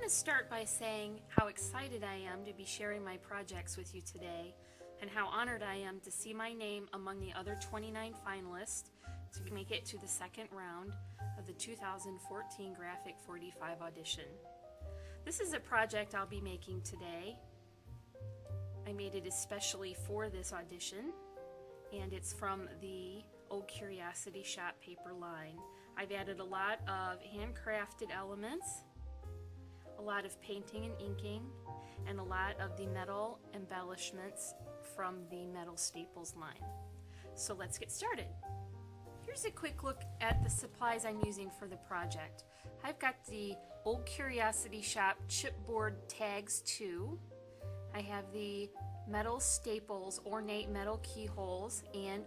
to start by saying how excited I am to be sharing my projects with you today, and how honored I am to see my name among the other 29 finalists to make it to the second round of the 2014 Graphic 45 audition. This is a project I'll be making today. I made it especially for this audition, and it's from the Old Curiosity Shop paper line. I've added a lot of handcrafted elements, a lot of painting and inking, and a lot of the metal embellishments from the metal staples line. So let's get started. Here's a quick look at the supplies I'm using for the project. I've got the Old Curiosity Shop chipboard tags 2. I have the metal staples, ornate metal keyholes and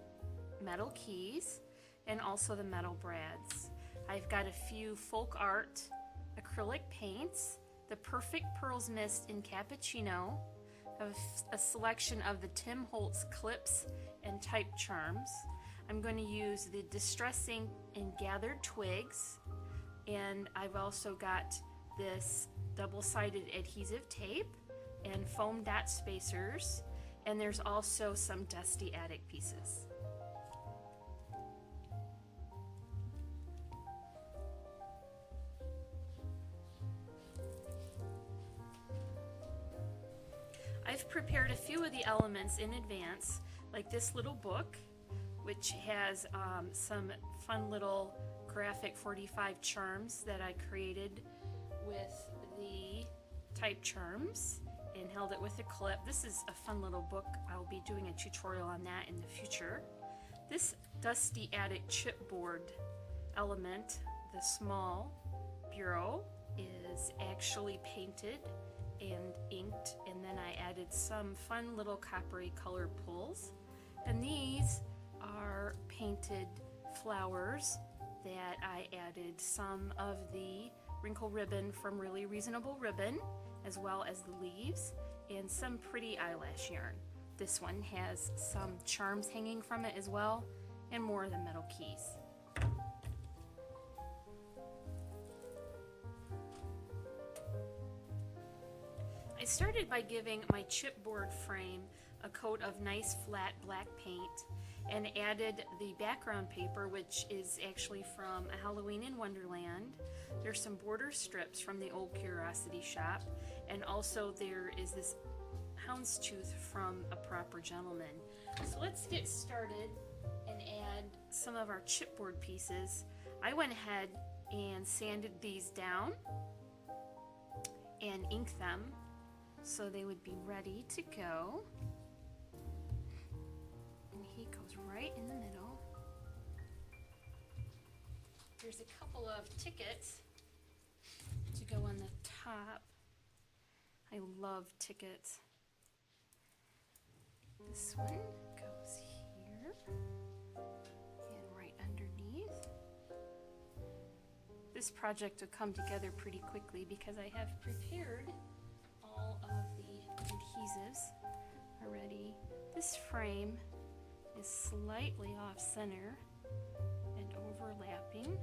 metal keys, and also the metal brads. I've got a few folk art acrylic paints, the Perfect Pearls Mist in Cappuccino, a selection of the Tim Holtz clips and type charms. I'm going to use the Distress Ink in Gathered Twigs, and I've also got this double-sided adhesive tape and foam dot spacers, and there's also some dusty attic pieces. I've prepared a few of the elements in advance, like this little book, which has some fun little graphic 45 charms that I created with the type charms and held it with a clip. This is a fun little book. I'll be doing a tutorial on that in the future. This dusty attic chipboard element, the small bureau, is actually painted and inked, and then I added some fun little coppery color pulls, and these are painted flowers that I added some of the wrinkle ribbon from Really Reasonable Ribbon, as well as the leaves, and some pretty eyelash yarn. This one has some charms hanging from it as well, and more of the metal keys. I started by giving my chipboard frame a coat of nice flat black paint and added the background paper, which is actually from A Halloween in Wonderland. There's some border strips from the Old Curiosity Shop, and also there is this houndstooth from A Proper Gentleman. So let's get started and add some of our chipboard pieces. I went ahead and sanded these down and inked them so they would be ready to go. And he goes right in the middle. There's a couple of tickets to go on the top. I love tickets. This one goes here and right underneath. This project will come together pretty quickly because I have prepared all of the adhesives already. This frame is slightly off center and overlapping.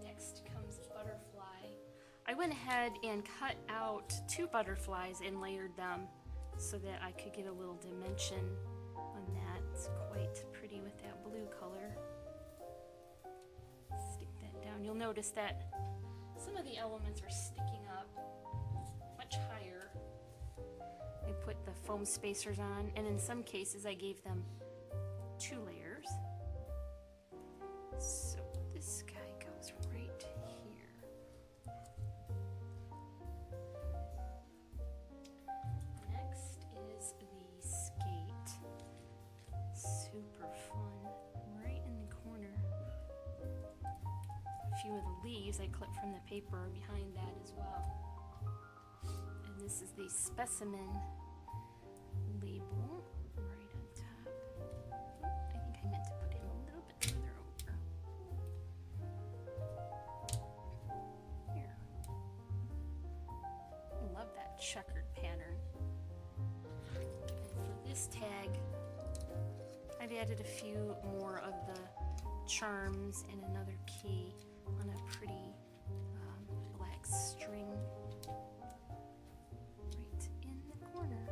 Next comes butterfly. I went ahead and cut out 2 butterflies and layered them so that I could get a little dimension on that. It's quite pretty with that blue color. Stick that down. You'll notice that some of the elements are sticking up much higher. I put the foam spacers on, and in some cases I gave them 2 layers. So this guy goes right here. Next is the skate. Super fun, right in the corner. A few of the leaves I clipped from the paper behind that as well. And this is the specimen label right on top. I think I meant to put him a little bit further over. Here. I love that checkered pattern. And for this tag, I've added a few more of the charms and another key on a pretty string right in the corner.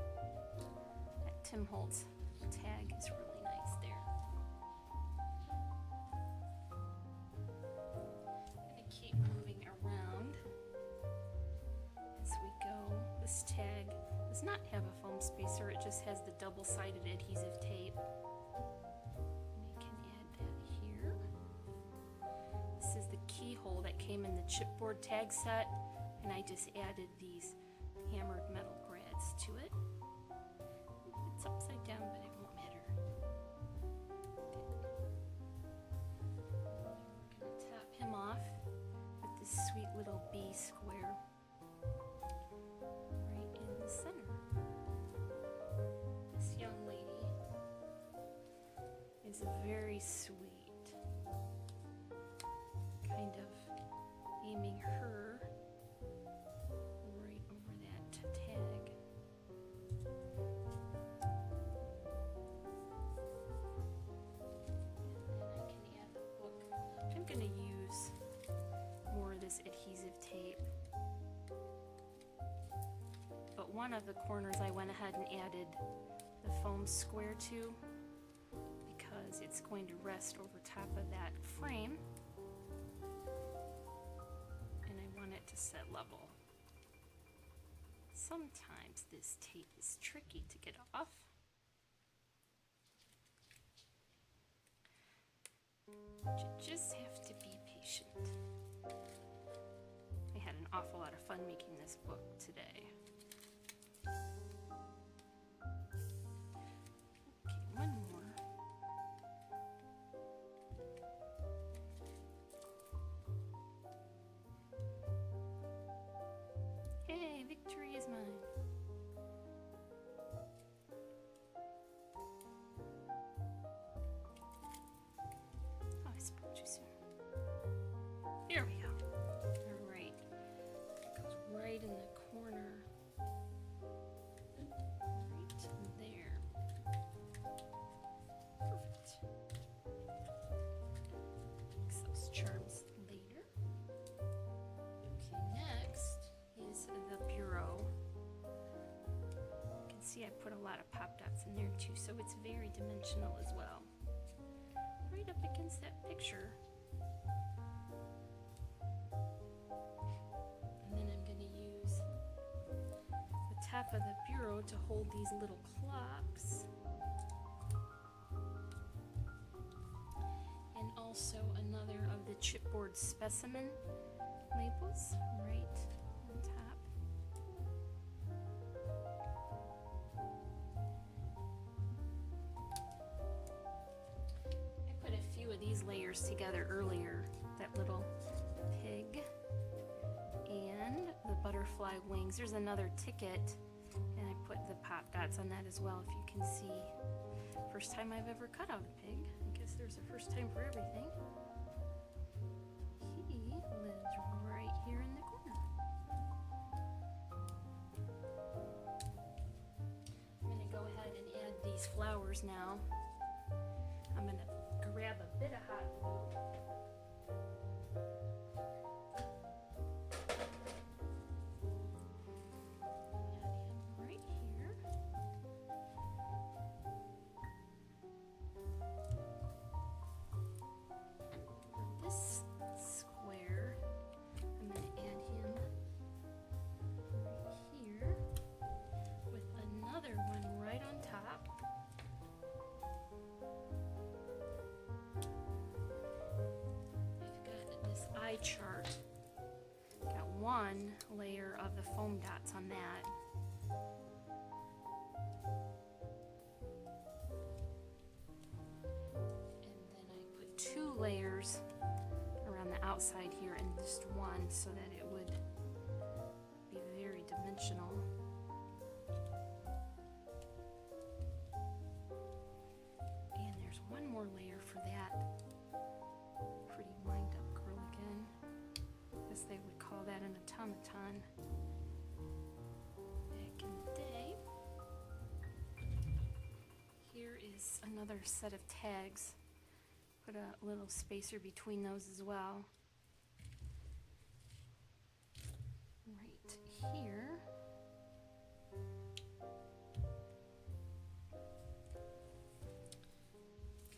That Tim Holtz tag is really nice there. I'm going to keep moving around as we go. This tag does not have a foam spacer, it just has the double-sided adhesive tape. We can add that here. This is the keyhole that came in the chipboard tag set, and I just added these hammered metal brads to it. It's upside down, but it won't matter. We're going to top him off with this sweet little B square right in the center. This young lady is very sweet. Kind of aiming her right over that tag. And then I can add the book. I'm going to use more of this adhesive tape. But one of the corners I went ahead and added the foam square to because it's going to rest over top of that frame. It to set level. Sometimes this tape is tricky to get off. But you just have to be patient. I had an awful lot of fun making this book today. Okay, one more. Victory is mine. Oh, I spoke too soon. There we go. All right. It goes right in the corner. Right there. Perfect. Fix those charms later. Okay, next is the bureau. You can see I put a lot of pop dots in there too, so it's very dimensional as well. Right up against that picture. And then I'm going to use the top of the bureau to hold these little clocks. And also another of the chipboard specimen labels right on top. I put a few of these layers together earlier, that little pig and the butterfly wings. There's another ticket, and I put the pop dots on that as well, if you can see. First time I've ever cut out a pig. I guess there's a first time for everything. He lives right here in the corner. I'm going to go ahead and add these flowers now. I'm going to grab a bit of hot glue. Add him right here. For this square, I'm going to add him right here with another one right on top. I've got this eye chart. Got one layer of the foam dots on that. And then I put two layers around the outside here and just one so that it would be very dimensional. And there's one more layer for that pretty wind up girl again. I guess they would call that an automaton back in the day. Here is another set of tags. Put a little spacer between those as well. here.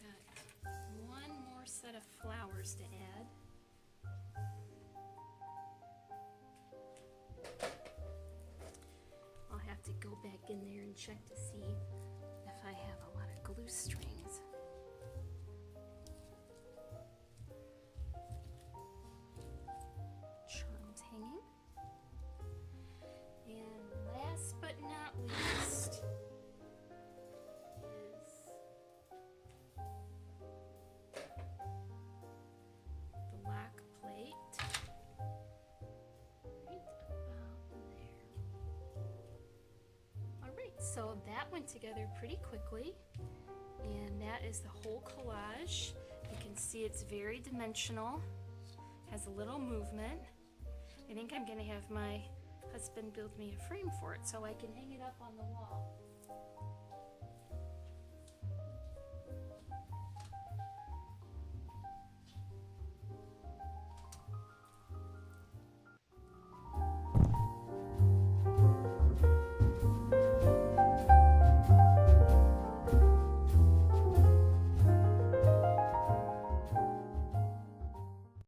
Got one more set of flowers to add. I'll have to go back in there and check to see if I have a lot of glue strings. Charms hanging. And last but not least is the lock plate. Right about there. Alright, so that went together pretty quickly. And that is the whole collage. You can see it's very dimensional, has a little movement. I think I'm going to have my husband build me a frame for it so I can hang it up on the wall.